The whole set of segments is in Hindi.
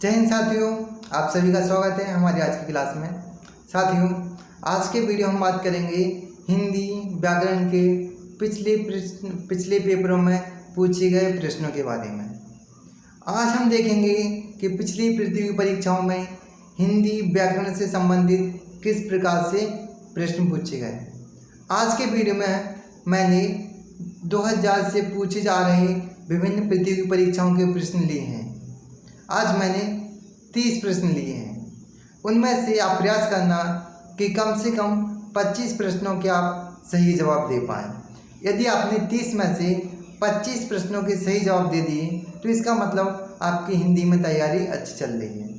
जय हिंद साथियों, आप सभी का स्वागत है हमारी आज की क्लास में। साथियों, आज के वीडियो हम बात करेंगे हिंदी व्याकरण के पिछले पेपरों में पूछे गए प्रश्नों के बारे में। आज हम देखेंगे कि पिछली प्रतियोगी परीक्षाओं में हिंदी व्याकरण से संबंधित किस प्रकार से प्रश्न पूछे गए। आज के वीडियो में मैंने 2000 से पूछे जा रहे विभिन्न प्रतियोगी परीक्षाओं के प्रश्न लिए हैं। आज मैंने 30 प्रश्न लिए हैं। उनमें से आप प्रयास करना कि कम से कम 25 प्रश्नों के आप सही जवाब दे पाएँ। यदि आपने 30 में से 25 प्रश्नों के सही जवाब दे दिए तो इसका मतलब आपकी हिंदी में तैयारी अच्छी चल रही है।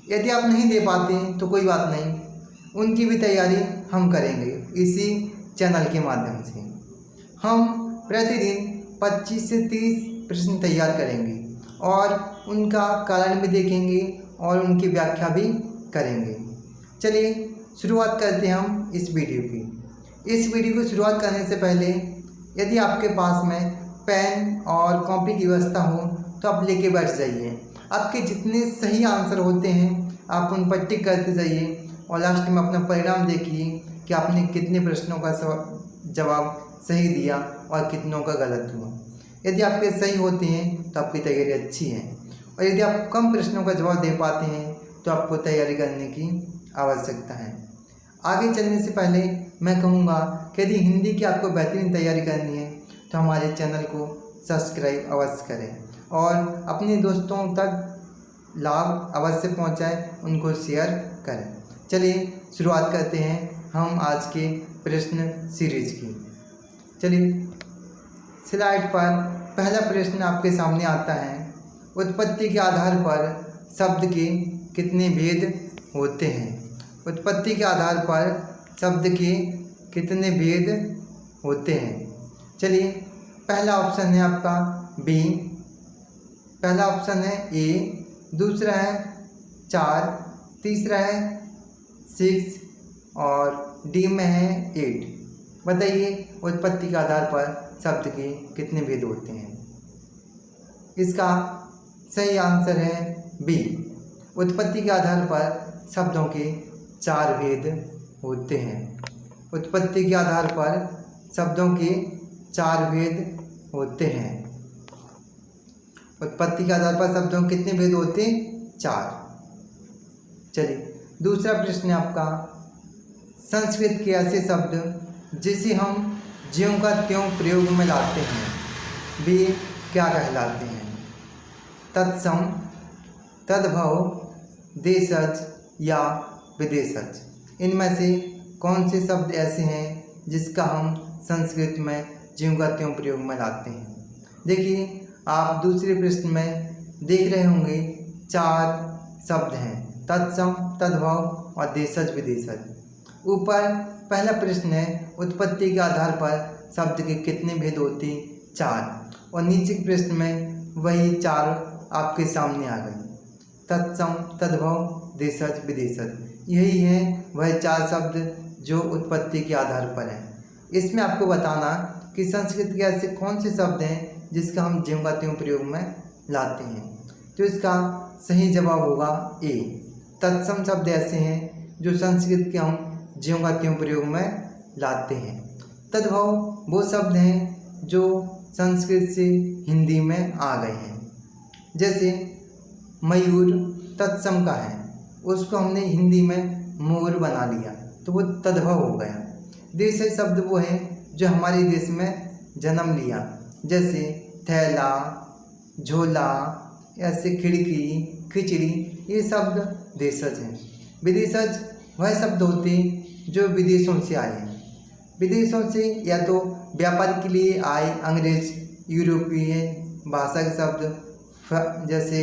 यदि आप नहीं दे पाते तो कोई बात नहीं, उनकी भी तैयारी हम करेंगे इसी चैनल के माध्यम से। हम प्रतिदिन 25 से 30 प्रश्न तैयार करेंगे और उनका कारण भी देखेंगे और उनकी व्याख्या भी करेंगे। चलिए शुरुआत करते हैं हम इस वीडियो की। इस वीडियो को शुरुआत करने से पहले यदि आपके पास में पेन और कॉपी की व्यवस्था हो तो आप लेके बैठ जाइए। आपके जितने सही आंसर होते हैं आप उन पर टिक करते जाइए और लास्ट में अपना परिणाम देखिए कि आपने कितने प्रश्नों का जवाब सही दिया और कितनों का गलत हुआ। यदि आपके सही होते हैं तो आपकी तैयारी अच्छी है और यदि आप कम प्रश्नों का जवाब दे पाते हैं तो आपको तैयारी करने की आवश्यकता है। आगे चलने से पहले मैं कहूँगा कि यदि हिंदी की आपको बेहतरीन तैयारी करनी है तो हमारे चैनल को सब्सक्राइब अवश्य करें और अपने दोस्तों तक लाभ अवश्य पहुँचाएँ, उनको शेयर करें। चलिए शुरुआत करते हैं हम आज के प्रश्न सीरीज की। चलिए स्लाइड पर पहला प्रश्न आपके सामने आता है। उत्पत्ति के आधार पर शब्द के कितने भेद होते हैं? उत्पत्ति के आधार पर शब्द के कितने भेद होते हैं? चलिए पहला ऑप्शन है आपका बी, पहला ऑप्शन है ए, दूसरा है 4, तीसरा है 6 और डी में है 8। बताइए उत्पत्ति के आधार पर शब्द के कितने भेद होते हैं? इसका सही आंसर है बी। उत्पत्ति के आधार पर शब्दों के 4 भेद होते हैं। उत्पत्ति के आधार पर शब्दों के 4 भेद होते हैं। उत्पत्ति के आधार पर शब्दों के कितने भेद होते हैं? 4। चलिए दूसरा प्रश्न है आपका, संस्कृत के ऐसे शब्द जिसे हम ज्यों का त्यों प्रयोग में लाते हैं वे क्या कहलाते हैं? तत्सम, तद्भव, देशज या विदेशज। इनमें से कौन से शब्द ऐसे हैं जिसका हम संस्कृत में ज्यों का त्यों प्रयोग में लाते हैं? देखिए आप दूसरे प्रश्न में देख रहे होंगे 4 शब्द हैं, तत्सम, तद्भव और देशज विदेशज। ऊपर पहला प्रश्न है उत्पत्ति के आधार पर शब्द के कितने भेद होते? 4। और नीचे के प्रश्न में वही 4 आपके सामने आ गए, तत्सम, तद्भव, देशज, विदेशज। यही है वह 4 शब्द जो उत्पत्ति के आधार पर हैं। इसमें आपको बताना कि संस्कृत के ऐसे कौन से शब्द हैं जिसका हम ज्यों का त्यों प्रयोग में लाते हैं। तो इसका सही जवाब होगा ए। तत्सम शब्द ऐसे हैं जो संस्कृत के हम ज्यों का त्यों प्रयोग में लाते हैं। तद्भव वो शब्द हैं जो संस्कृत से हिंदी में आ गए हैं। जैसे मयूर तत्सम का है, उसको हमने हिंदी में मोर बना लिया तो वो तद्भव हो गया। देशज शब्द वो है जो हमारे देश में जन्म लिया, जैसे थैला, झोला, ऐसे खिड़की, खिचड़ी, ये शब्द देशज हैं। विदेशज वह शब्द होते हैं जो विदेशों से आए हैं। विदेशों से या तो व्यापार के लिए आए अंग्रेज, यूरोपीय भाषा के शब्द जैसे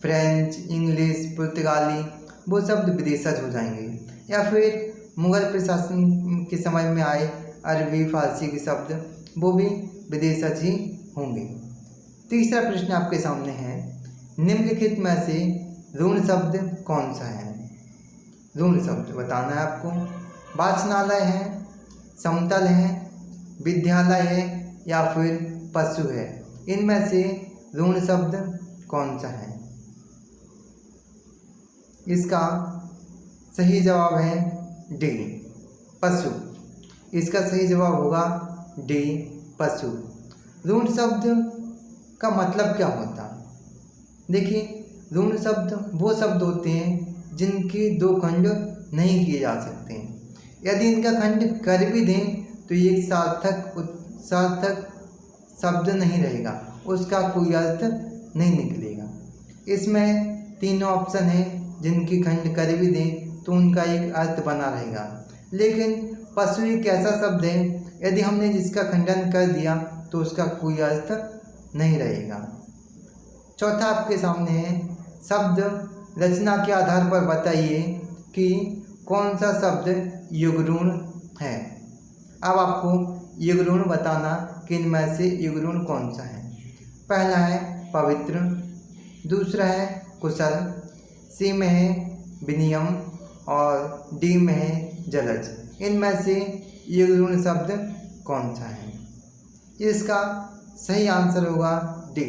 फ्रेंच, इंग्लिश, पुर्तगाली, वो शब्द विदेशज हो जाएंगे। या फिर मुग़ल प्रशासन के समय में आए अरबी, फारसी के शब्द, वो भी विदेशज ही होंगे। तीसरा प्रश्न आपके सामने है, निम्नलिखित में से ऋण शब्द कौन सा है? ऋण शब्द बताना है आपको। वाचनालय है, समतल है, विद्यालय है या फिर पशु है। इनमें से ऋण शब्द कौन सा है? इसका सही जवाब है डी पशु। इसका सही जवाब होगा डी पशु। ऋण शब्द का मतलब क्या होता है? देखिए, ऋण शब्द वो शब्द होते हैं जिनके दो खंड नहीं किए जा सकते। यदि इनका खंड कर भी दें तो ये सार्थक शब्द नहीं रहेगा, उसका कोई अर्थ नहीं निकलेगा। इसमें तीनों ऑप्शन हैं, जिनकी खंड कर भी दें तो उनका एक अर्थ बना रहेगा। लेकिन पशु एक ऐसा शब्द है, यदि हमने जिसका खंडन कर दिया तो उसका कोई अर्थ नहीं रहेगा। चौथा आपके सामने है, शब्द रचना के आधार पर बताइए कि कौन सा शब्द युगऋण है। अब आपको युगऋण बताना कि इनमें से युगऋण कौन सा है। पहला है पवित्र, दूसरा है कुशल, सी में है विनियम और डी में है जलज। इनमें से युगऋण शब्द कौन सा है? इसका सही आंसर होगा डी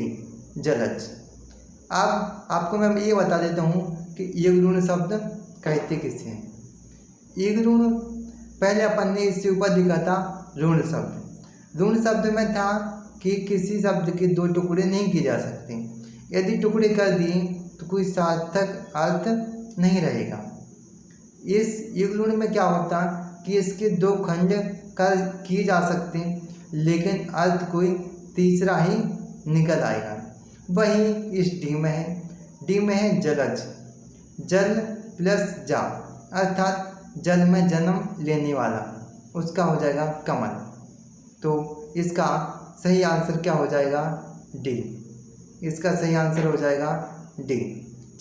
जलज। अब आपको मैं ये बता देता हूँ कि युगऋण शब्द कहते किसे हैं। युगऋण पहले अपन ने इससे ऊपर लिखा था ऋण शब्द। ऋण शब्द में था कि किसी शब्द के दो टुकड़े नहीं किए जा सकते। यदि टुकड़े कर दिए तो कोई सार्थक अर्थ नहीं रहेगा। इस युगऋण में क्या होता कि इसके दो खंड कर किए जा सकते लेकिन अर्थ कोई तीसरा ही निकल आएगा। वही इस डी में है। डी में है जलज, जल प्लस जा, अर्थात जल में जन्म लेने वाला, उसका हो जाएगा कमल। तो इसका सही आंसर क्या हो जाएगा? डी। इसका सही आंसर हो जाएगा डी।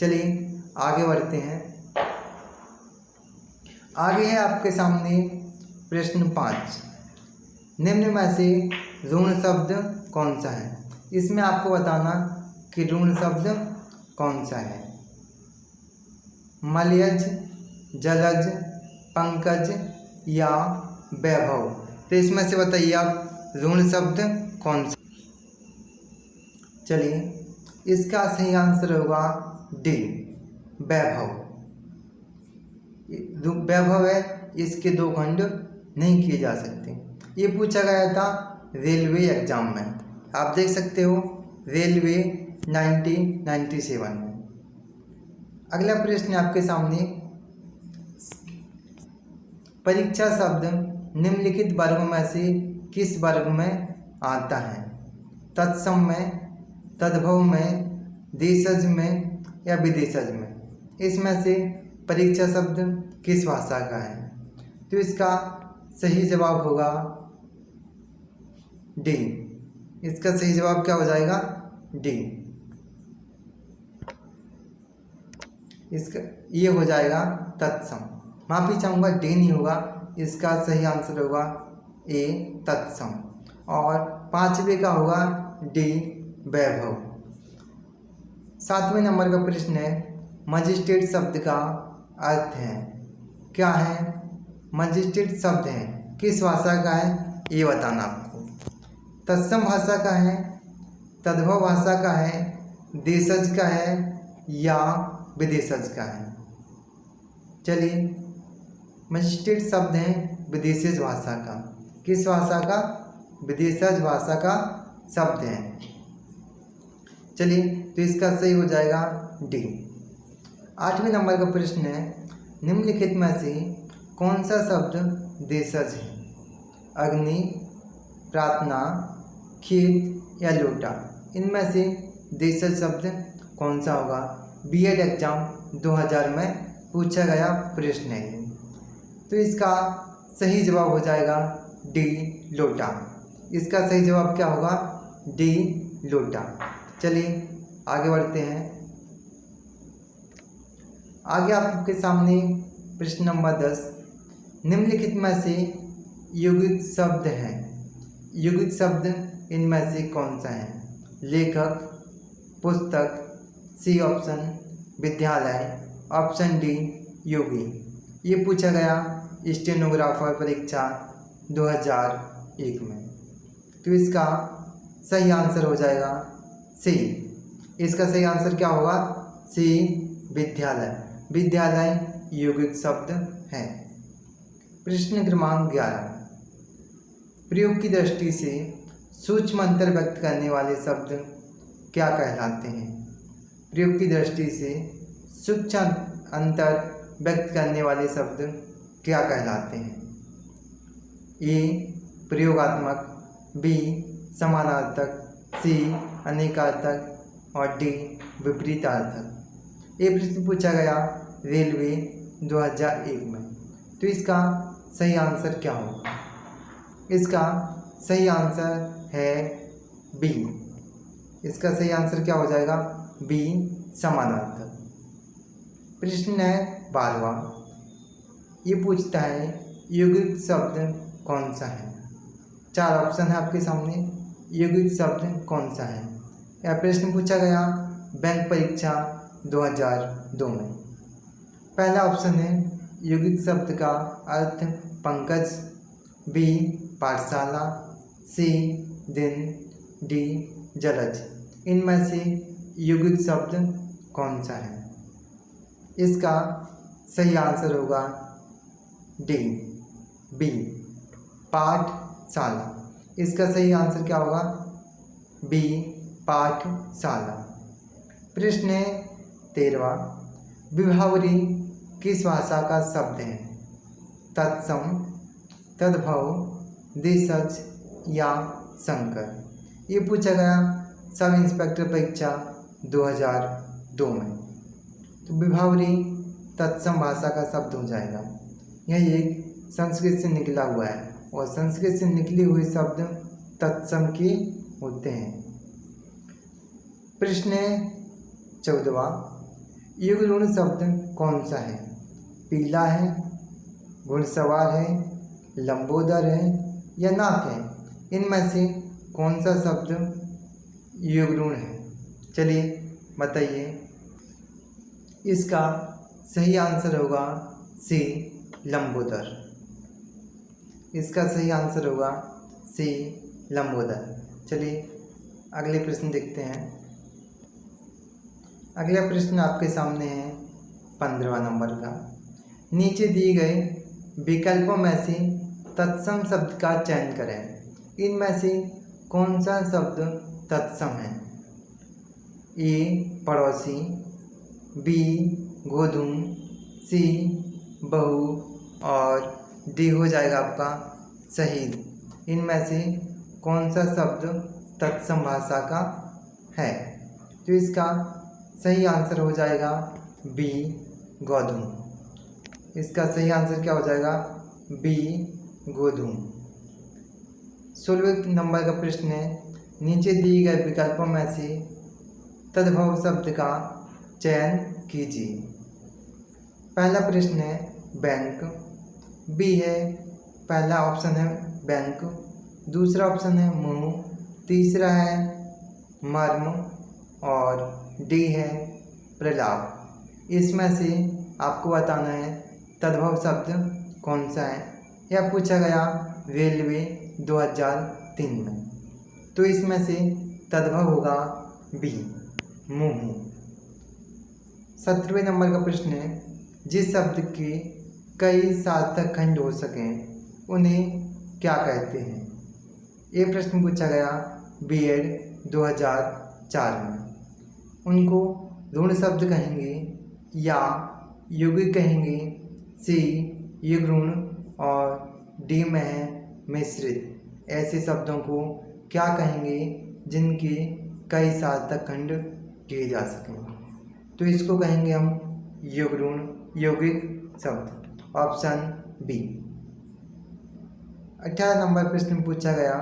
चलिए आगे बढ़ते हैं। आगे है आपके सामने प्रश्न 5। निम्न में से ऋण शब्द कौन सा है? इसमें आपको बताना कि ऋण शब्द कौन सा है। मलयज, जलज, पंकज या वैभव। तो इसमें से बताइए आप ऋण शब्द कौन सा? चलिए, इसका सही आंसर होगा डी वैभव। वैभव है, इसके दो खंड नहीं किए जा सकते। ये पूछा गया था रेलवे एग्जाम में, आप देख सकते हो रेलवे 1997 में। अगला प्रश्न आपके सामने, परीक्षा शब्द निम्नलिखित वर्गों में से किस वर्ग में आता है? तत्सम में, तद्भव में, देशज में या विदेशज में? इसमें से परीक्षा शब्द किस भाषा का है? तो इसका सही जवाब होगा डी। इसका सही जवाब क्या हो जाएगा? डी। इसका ये हो जाएगा तत्सम। माफी चाहूँगा, डी नहीं होगा, इसका सही आंसर होगा ए तत्सम। और पांचवें का होगा डी वैभव। 7वें नंबर का प्रश्न है, मजिस्ट्रेट शब्द का अर्थ है क्या है? मजिस्ट्रेट शब्द है किस भाषा का है ये बताना आपको। तत्सम भाषा का है, तद्भव भाषा का है, देशज का है या विदेशज का है? चलिए, मजिस्ट्रेट शब्द है विदेशज भाषा का। किस भाषा का? विदेशज भाषा का शब्द है। चलिए, तो इसका सही हो जाएगा डी। 8वें नंबर का प्रश्न है, निम्नलिखित में से कौन सा शब्द देशज है? अग्नि, प्रार्थना, खेत या लोटा? इनमें से देशज शब्द कौन सा होगा? बीएड एग्जाम 2000 में पूछा गया प्रश्न है। तो इसका सही जवाब हो जाएगा डी लोटा। इसका सही जवाब क्या होगा? डी लोटा। चलिए आगे बढ़ते हैं। आगे आपके सामने प्रश्न नंबर 10, निम्नलिखित में से युगित शब्द है। युगित शब्द इनमें से कौन सा है? लेखक, पुस्तक, सी ऑप्शन विद्यालय, ऑप्शन डी योगी। ये पूछा गया स्टेनोग्राफर परीक्षा 2001 में। तो इसका सही आंसर हो जाएगा सी। इसका सही आंसर क्या होगा? सी विद्यालय। विद्यालय यौगिक शब्द है। प्रश्न क्रमांक 11, प्रयोग की दृष्टि से सूक्ष्म अंतर व्यक्त करने वाले शब्द क्या कहलाते हैं? प्रयोग की दृष्टि से सूक्ष्म अंतर व्यक्त करने वाले शब्द क्या कहलाते हैं? ए प्रयोगात्मक, बी समानार्थक, सी अनेकार्थक और डी विपरीतार्थक। ये प्रश्न पूछा गया रेलवे 2001 में। तो इसका सही आंसर क्या होगा? इसका सही आंसर है बी। इसका सही आंसर क्या हो जाएगा? बी समानार्थक। प्रश्न है 12वां, ये पूछता है यौगिक शब्द कौन सा है? 4 ऑप्शन है आपके सामने, यौगिक शब्द कौन सा है? यह प्रश्न पूछा गया बैंक परीक्षा 2002 में। पहला ऑप्शन है यौगिक शब्द का अर्थ पंकज, बी पाठशाला, सी दिन, डी जलज। इनमें से यौगिक शब्द कौन सा है? इसका सही आंसर होगा डी बी पाठशाला। इसका सही आंसर क्या होगा? बी पाठशाला। प्रश्न है 13वां, विभावरी किस भाषा का शब्द है? तत्सम, तद्भव, देशज या संकर। ये पूछा गया सब इंस्पेक्टर परीक्षा 2002 में। तो विभावरी तत्सम भाषा का शब्द हो जाएगा। यह एक संस्कृत से निकला हुआ है और संस्कृत से निकले हुए शब्द तत्सम के होते हैं। प्रश्न 14वां, युगऋण शब्द कौन सा है? पीला है, घुड़सवार है, लंबोदर है या नाक है? इनमें से कौन सा शब्द युगऋण है? चलिए बताइए। इसका सही आंसर होगा सी लंबोदर। इसका सही आंसर होगा सी लंबोदर। चलिए अगले प्रश्न देखते हैं। अगला प्रश्न आपके सामने है 15वां नंबर का। नीचे दिए गए विकल्पों में से तत्सम शब्द का चयन करें। इनमें से कौन सा शब्द तत्सम है? ए पड़ोसी, बी गोधूम, सी बहू और डी हो जाएगा आपका शहीद। इनमें से कौन सा शब्द तत्सम भाषा का है? तो इसका सही आंसर हो जाएगा बी गोधूम। इसका सही आंसर क्या हो जाएगा? बी गोधूम। 16वें नंबर का प्रश्न है, नीचे दिए गए विकल्पों में से तद्भव शब्द का चयन कीजिए। पहला प्रश्न है बैंक, बी है पहला ऑप्शन है बैंक, दूसरा ऑप्शन है मुंह, तीसरा है मर्म और डी है प्रलाप। इसमें से आपको बताना है तद्भव शब्द कौन सा है। यह पूछा गया रेलवे 2003 में। तो इसमें से तद्भव होगा बी मुंह। 17वें नंबर का प्रश्न है, जिस शब्द के कई सार्थक खंड हो सकें उन्हें क्या कहते हैं? ये प्रश्न पूछा गया बीएड 2004 में। उनको ऋण शब्द कहेंगे या यौगिक कहेंगे, सी युग्ऋण और डी में है मिश्रित। ऐसे शब्दों को क्या कहेंगे जिनके कई सार्थक खंड किए जा सकें? तो इसको कहेंगे हम युग्ऋण यौगिक शब्द, ऑप्शन बी। 18 नंबर प्रश्न पूछा गया,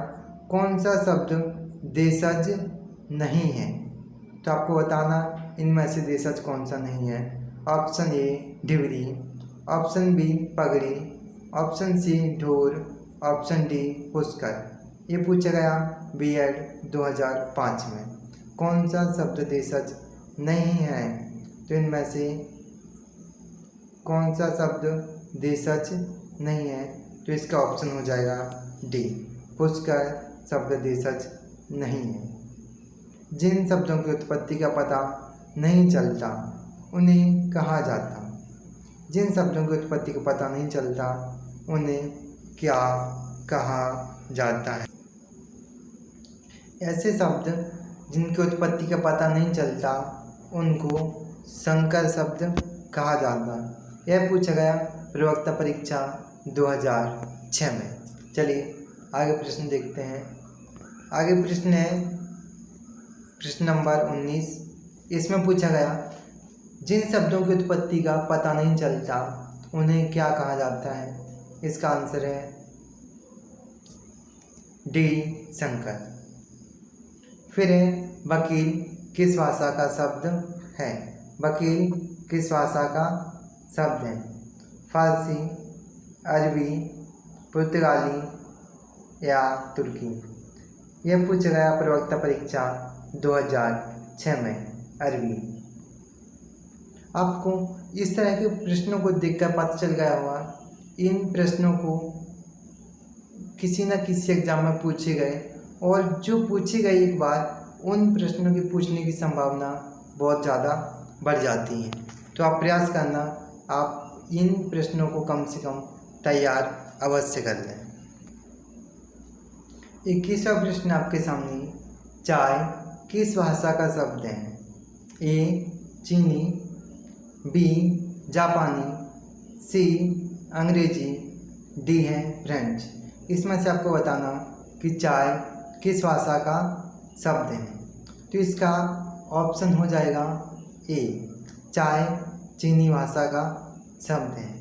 कौन सा शब्द देशज नहीं है? तो आपको बताना इनमें से देशज कौन सा नहीं है। ऑप्शन ए डिबरी, ऑप्शन बी पगड़ी, ऑप्शन सी ढोर, ऑप्शन डी पुष्कर। ये पूछा गया बीएड 2005 में। कौन सा शब्द देशज नहीं है? तो इनमें से कौन सा शब्द देशज नहीं है? तो इसका ऑप्शन हो जाएगा डी पुष्कर शब्द देशज नहीं है। जिन शब्दों की उत्पत्ति का पता नहीं चलता उन्हें कहा जाता जिन शब्दों की उत्पत्ति का पता नहीं चलता उन्हें क्या कहा जाता है। ऐसे शब्द जिनकी उत्पत्ति का पता नहीं चलता उनको संकर शब्द कहा जाता है। यह पूछा गया प्रवक्ता परीक्षा 2006 में। चलिए आगे प्रश्न देखते हैं। आगे प्रश्न है प्रश्न नंबर 19। इसमें पूछा गया जिन शब्दों की उत्पत्ति का पता नहीं चलता उन्हें क्या कहा जाता है। इसका आंसर है डी संकर। फिर है वकील किस भाषा का शब्द है। वकील किस भाषा का शब्द है। फारसी, अरबी, पुर्तगाली या तुर्की। यह पूछा गया प्रवक्ता परीक्षा 2006 में अरबी। आपको इस तरह के प्रश्नों को देखकर पता चल गया होगा इन प्रश्नों को किसी न किसी एग्जाम में पूछे गए और जो पूछे गए एक बार उन प्रश्नों के पूछने की संभावना बहुत ज़्यादा बढ़ जाती है। तो आप प्रयास करना आप इन प्रश्नों को कम से कम तैयार अवश्य कर लें। 21वां प्रश्न आपके सामने, चाय किस भाषा का शब्द है। ए चीनी, बी जापानी, सी अंग्रेजी, डी है फ्रेंच। इसमें से आपको बताना कि चाय किस भाषा का शब्द है। तो इसका ऑप्शन हो जाएगा ए, चाय चीनी भाषा का शब्द है।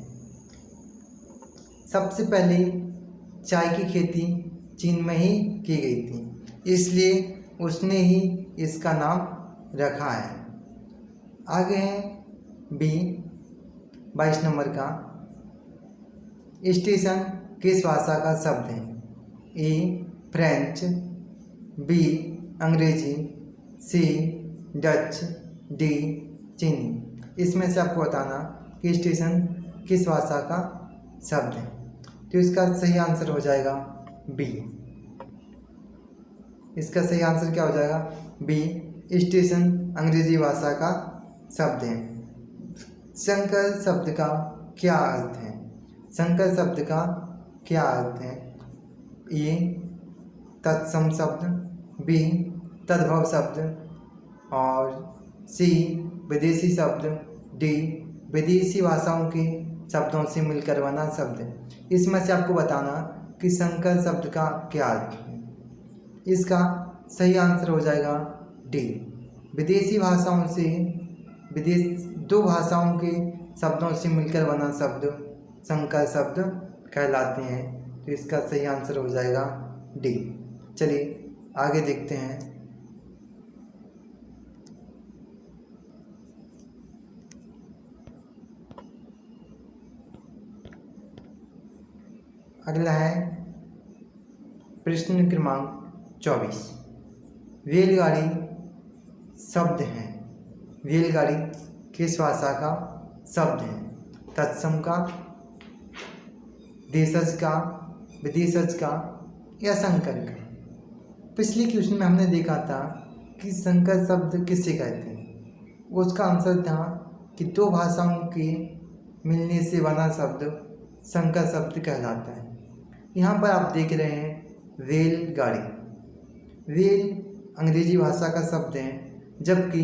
सबसे पहले चाय की खेती चीन में ही की गई थी, इसलिए उसने ही इसका नाम रखा है। आगे है बी 22 नंबर का, स्टेशन किस भाषा का शब्द है। ए फ्रेंच, बी अंग्रेजी, सी डच, डी चीनी। इसमें से आपको बताना कि स्टेशन किस भाषा का शब्द है। तो इसका सही आंसर हो जाएगा बी। इसका सही आंसर क्या हो जाएगा बी, स्टेशन अंग्रेजी भाषा का शब्द है। संकर शब्द का क्या अर्थ है। संकर शब्द का क्या अर्थ है। ए तत्सम शब्द, बी तद्भव शब्द और सी विदेशी शब्द, डी विदेशी भाषाओं के शब्दों से मिलकर बना शब्द। इसमें से आपको बताना कि संकर शब्द का क्या अर्थ है। इसका सही आंसर हो जाएगा डी, विदेशी भाषाओं से दो भाषाओं के शब्दों से मिलकर बना शब्द संकर शब्द कहलाते हैं। तो इसका सही आंसर हो जाएगा डी। चलिए आगे देखते हैं। अगला है प्रश्न क्रमांक 24। रेलगाड़ी शब्द है। रेलगाड़ी किस भाषा का शब्द है। तत्सम का, देशज का, विदेशज का या संकर का। पिछले क्वेश्चन में हमने देखा था कि संकर शब्द किसे कहते हैं। उसका आंसर था कि दो भाषाओं के मिलने से बना शब्द संकर शब्द कहलाता है। यहाँ पर आप देख रहे हैं रेलगाड़ी। रेल अंग्रेजी भाषा का शब्द है जबकि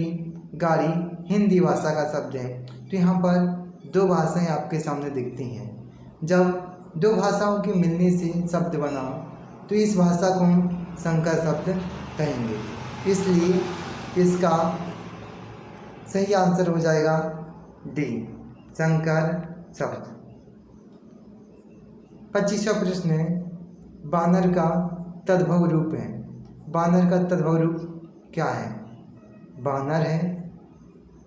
गाड़ी हिंदी भाषा का शब्द है। तो यहाँ पर दो भाषाएं आपके सामने दिखती हैं। जब दो भाषाओं के मिलने से शब्द बना तो इस भाषा को हम संकर शब्द कहेंगे। इसलिए इसका सही आंसर हो जाएगा डी, संकर शब्द। 25वां प्रश्न है, बानर का तद्भव रूप है। बानर का तद्भव रूप क्या है। बानर है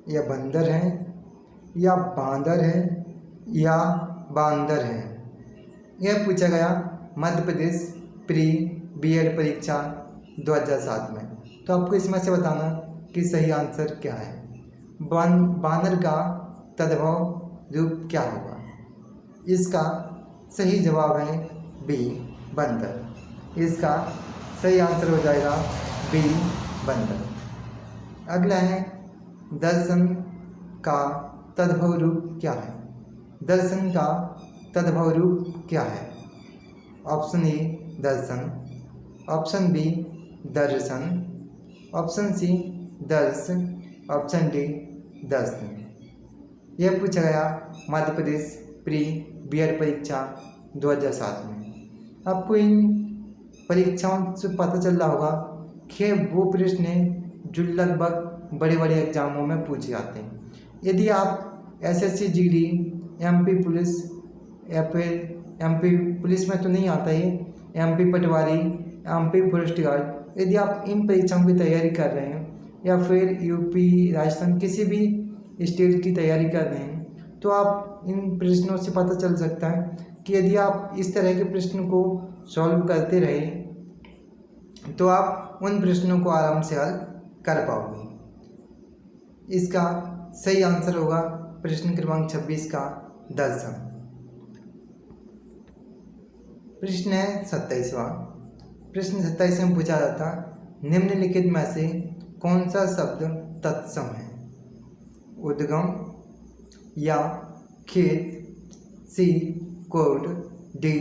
या बंदर है या बांदर है या बांदर है। यह पूछा गया मध्य प्रदेश प्री बीएड परीक्षा 2007 में। तो आपको इसमें से बताना कि सही आंसर क्या है। बानर का तद्भव रूप क्या होगा। इसका सही जवाब है बी, बंदर। इसका सही आंसर हो जाएगा बी, बंदर। अगला है दर्शन का तद्भव रूप क्या है। दर्शन का तद्भव रूप क्या है? ऑप्शन ए दर्शन, ऑप्शन बी दर्शन, ऑप्शन सी दर्श, ऑप्शन डी दर्शन। यह पूछा गया मध्य प्रदेश प्री बीएड परीक्षा 2007 में। आपको इन परीक्षाओं से पता चल रहा होगा कि वो प्रश्न हैं जो लगभग बड़े बड़े एग्जामों में पूछे जाते हैं। यदि आप एसएससी जीडी, एमपी पुलिस या फिर एमपी पुलिस में तो नहीं आता है, एमपी पटवारी, एमपी फॉरेस्ट गार्ड, यदि आप इन परीक्षाओं की तैयारी कर रहे हैं या फिर यूपी, राजस्थान किसी भी स्टेट की तैयारी कर रहे हैं, तो आप इन प्रश्नों से पता चल सकता है कि यदि आप इस तरह के प्रश्न को सॉल्व करते रहे तो आप उन प्रश्नों को आराम से हल कर पाओगे। इसका सही आंसर होगा प्रश्न क्रमांक 26 का दर्शन। प्रश्न है 27वां। प्रश्न 27 में पूछा जाता निम्नलिखित में से कौन सा शब्द तत्सम है? उद्गम या खेत, सी कोड, डी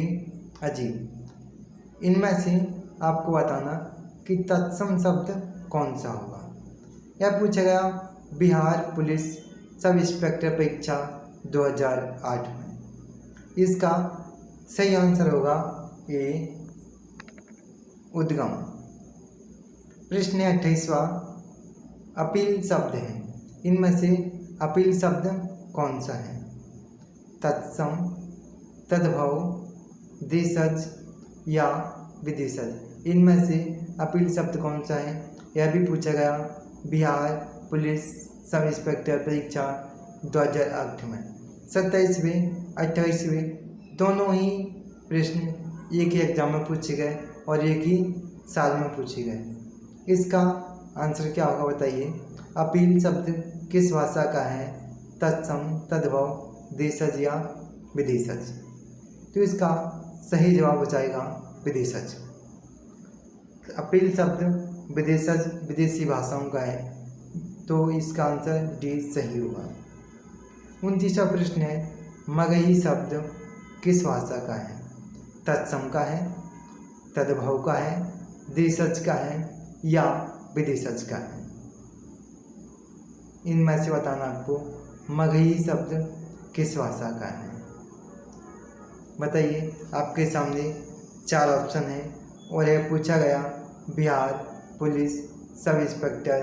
अजीब। इनमें से आपको बताना कि तत्सम शब्द कौन सा होगा। यह पूछा गया बिहार पुलिस सब इंस्पेक्टर परीक्षा 2008 में। इसका सही आंसर होगा ए उद्गम। प्रश्न 28वां। अपील शब्द है, इनमें से अपील शब्द कौन सा है? तत्सम, तद्भव, देशज या विदेशज। इनमें से अपील शब्द कौन सा है? यह भी पूछा गया बिहार पुलिस सब इंस्पेक्टर परीक्षा 2008 में। 27वें 28वें दोनों ही प्रश्न एक ही एग्जाम में पूछे गए और एक ही साल में पूछे गए। इसका आंसर क्या होगा बताइए। अपील शब्द किस भाषा का है? तत्सम, तद्भव, देशज या विदेशज। तो इसका सही जवाब हो जाएगा विदेशज। अपील शब्द विदेशज विदेशी भाषाओं का है, तो इसका आंसर डी सही होगा। 29वां प्रश्न है मगही शब्द किस भाषा का है? तत्सम का है, तद्भव का है, देशज का है या विदेशज का है? इनमें से बताना आपको मगही शब्द किस भाषा का है। बताइए, आपके सामने 4 ऑप्शन है और यह पूछा गया बिहार पुलिस सब इंस्पेक्टर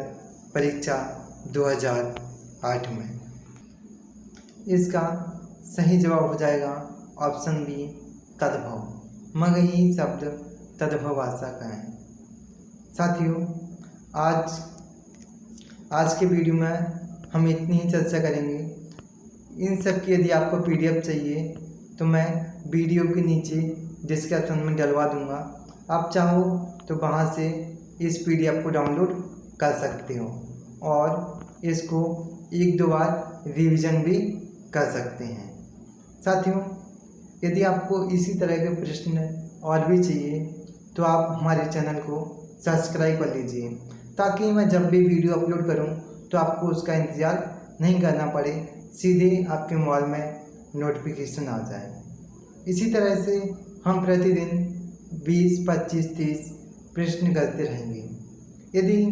परीक्षा 2008 में। इसका सही जवाब हो जाएगा ऑप्शन बी तद्भव। मगही शब्द तद्भव भाषा का है। साथियों, आज के वीडियो में हम इतनी ही चर्चा करेंगे। इन सब की यदि आपको पीडीएफ चाहिए तो मैं वीडियो के नीचे डिस्क्रिप्शन में डलवा दूंगा। आप चाहो तो वहाँ से इस पीडीएफ को डाउनलोड कर सकते हो और इसको 1-2 बार रिवीजन भी कर सकते हैं। साथियों, यदि आपको इसी तरह के प्रश्न और भी चाहिए तो आप हमारे चैनल को सब्सक्राइब कर लीजिए, ताकि मैं जब भी वीडियो अपलोड करूं तो आपको उसका इंतज़ार नहीं करना पड़े, सीधे आपके मोबाइल में नोटिफिकेशन आ जाए। इसी तरह से हम प्रतिदिन 20, 25, 30 प्रश्न करते रहेंगे। यदि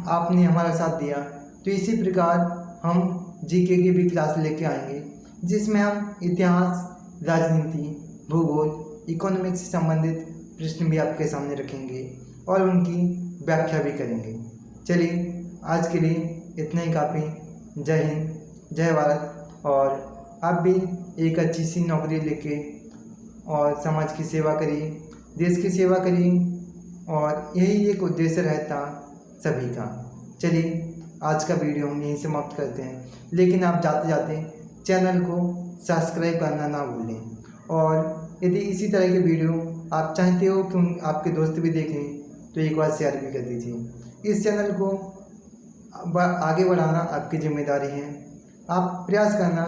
आपने हमारा साथ दिया तो इसी प्रकार हम जीके की भी क्लास लेके आएंगे, जिसमें हम इतिहास, राजनीति, भूगोल, इकोनॉमिक्स से संबंधित प्रश्न भी आपके सामने रखेंगे और उनकी व्याख्या भी करेंगे। चलिए, आज के लिए इतना ही काफ़ी। जय हिंद, जय भारत। और आप भी एक अच्छी सी नौकरी लेके और समाज की सेवा करिए, देश की सेवा करिए, और यही एक उद्देश्य रहता सभी का। चलिए, आज का वीडियो हम यहीं समाप्त करते हैं, लेकिन आप जाते जाते चैनल को सब्सक्राइब करना ना भूलें। और यदि इसी तरह के वीडियो आप चाहते हो कि आपके दोस्त भी देखें तो एक बार शेयर भी कर दीजिए। इस चैनल को आगे बढ़ाना आपकी जिम्मेदारी है। आप प्रयास करना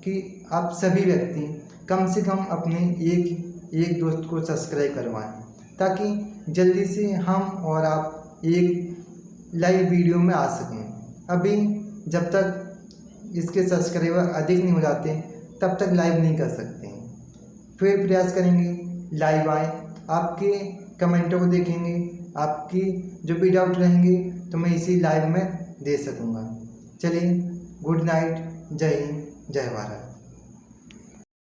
कि आप सभी व्यक्ति कम से कम अपने एक दोस्त को सब्सक्राइब करवाएं, ताकि जल्दी से हम और आप एक लाइव वीडियो में आ सकें। अभी जब तक इसके सब्सक्राइबर अधिक नहीं हो जाते तब तक लाइव नहीं कर सकते हैं। फिर प्रयास करेंगे लाइव आए, आपके कमेंटों को देखेंगे, आपकी जो भी डाउट रहेंगे तो मैं इसी लाइव में दे सकूँगा। चलिए, गुड नाइट, जय हिंद, जय भारत।